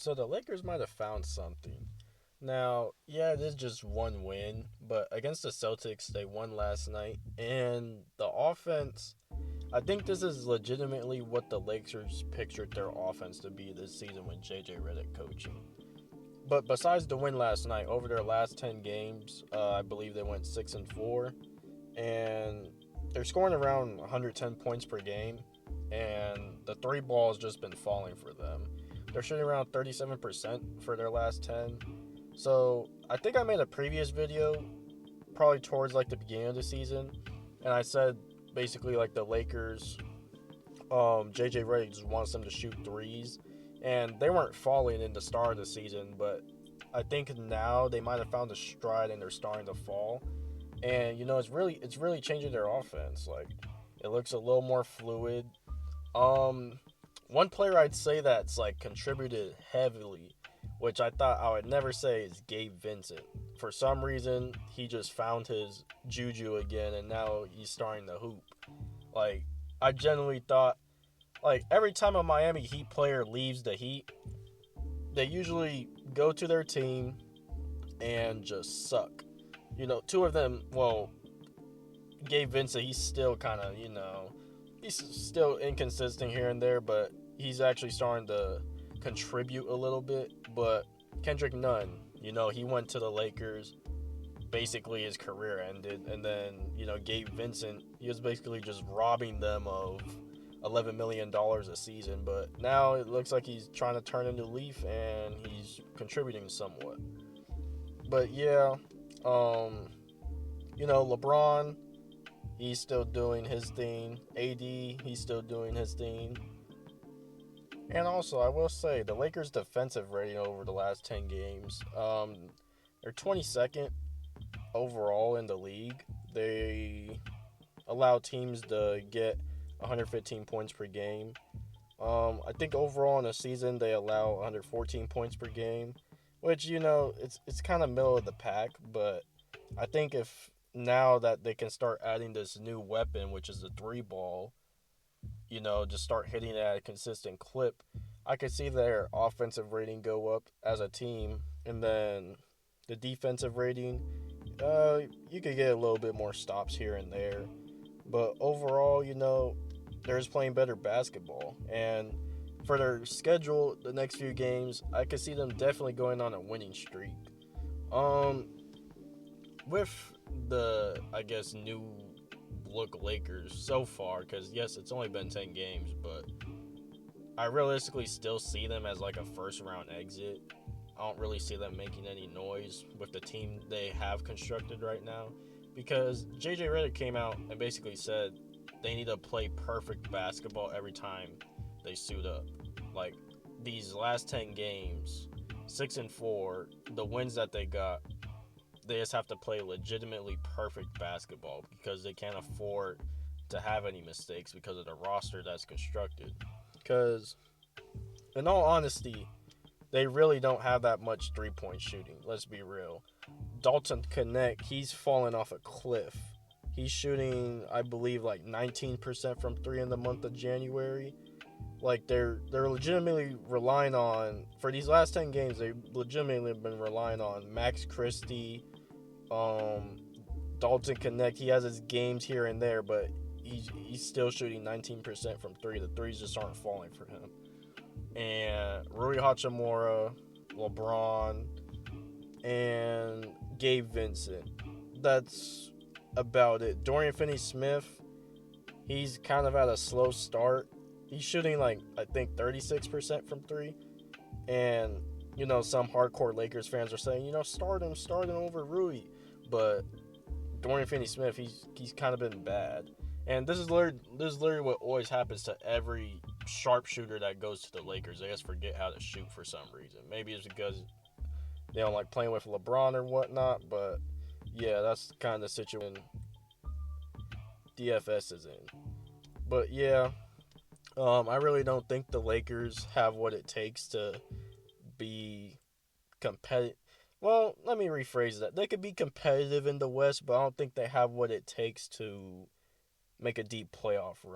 So the Lakers might have found something. Now, yeah, it is just one win, but against the Celtics, they won last night, and the offense. I think this is legitimately what the Lakers pictured their offense to be this season with JJ Redick coaching. But besides the win last night, over their last 10 games, I believe they went 6-4, and they're scoring around 110 points per game, and the three ball has just been falling for them. They're shooting around 37% for their last 10. So I think I made a previous video, probably towards like the beginning of the season, and I said basically like the Lakers, JJ Redick just wants them to shoot threes, and they weren't falling in the start of the season, but I think now they might have found a stride and they're starting to fall. And it's really changing their offense. Like it looks a little more fluid. Um, One player I'd say that's like contributed heavily, which I thought I would never say, is Gabe Vincent. For some reason, he just found his juju again, and now he's starting to hoop. Like I genuinely thought, like every time a Miami Heat player leaves the Heat, they usually go to their team and just suck. Two of them. Well, Gabe Vincent, he's still kind of, he's still inconsistent here and there, but he's actually starting to contribute a little bit. But Kendrick Nunn, he went to the Lakers. Basically, his career ended. And then, Gabe Vincent, he was basically just robbing them of $11 million a season. But now it looks like he's trying to turn a new leaf and he's contributing somewhat. But yeah, LeBron, he's still doing his thing. AD, he's still doing his thing. And also, I will say, the Lakers' defensive rating over the last 10 games, they're 22nd overall in the league. They allow teams to get 115 points per game. I think overall in the season, they allow 114 points per game, which, it's kind of middle of the pack, but I think if now that they can start adding this new weapon, which is the three ball, just start hitting it at a consistent clip, I could see their offensive rating go up as a team, and then the defensive rating, you could get a little bit more stops here and there, but overall, they're just playing better basketball, and for their schedule, the next few games, I could see them definitely going on a winning streak. With the, I guess, new look Lakers so far, because yes, it's only been 10 games, but I realistically still see them as like a first round exit. I don't really see them making any noise with the team they have constructed right now, because JJ Redick came out and basically said they need to play perfect basketball every time they suit up. Like these last 10 games, 6-4, the wins that they got, they just have to play legitimately perfect basketball because they can't afford to have any mistakes because of the roster that's constructed. Because, in all honesty, they really don't have that much three-point shooting. Let's be real. Dalton Connect, he's falling off a cliff. He's shooting, I believe, like 19% from three in the month of January. Like, they're legitimately relying on, for these last 10 games, they legitimately have been relying on Max Christie, Dalton Connect. He has his games here and there, but he's still shooting 19% from three. The threes just aren't falling for him. And Rui Hachimura, LeBron, and Gabe Vincent. That's about it. Dorian Finney-Smith, he's kind of at a slow start. He's shooting like, I think, 36% from three. And, some hardcore Lakers fans are saying, start him over Rui. But Dorian Finney-Smith, he's kind of been bad. And this is literally what always happens to every sharpshooter that goes to the Lakers. They just forget how to shoot for some reason. Maybe it's because they don't like playing with LeBron or whatnot. But, yeah, that's kind of the situation DFS is in. But, yeah, I really don't think the Lakers have what it takes to be competitive. Well, let me rephrase that. They could be competitive in the West, but I don't think they have what it takes to make a deep playoff run.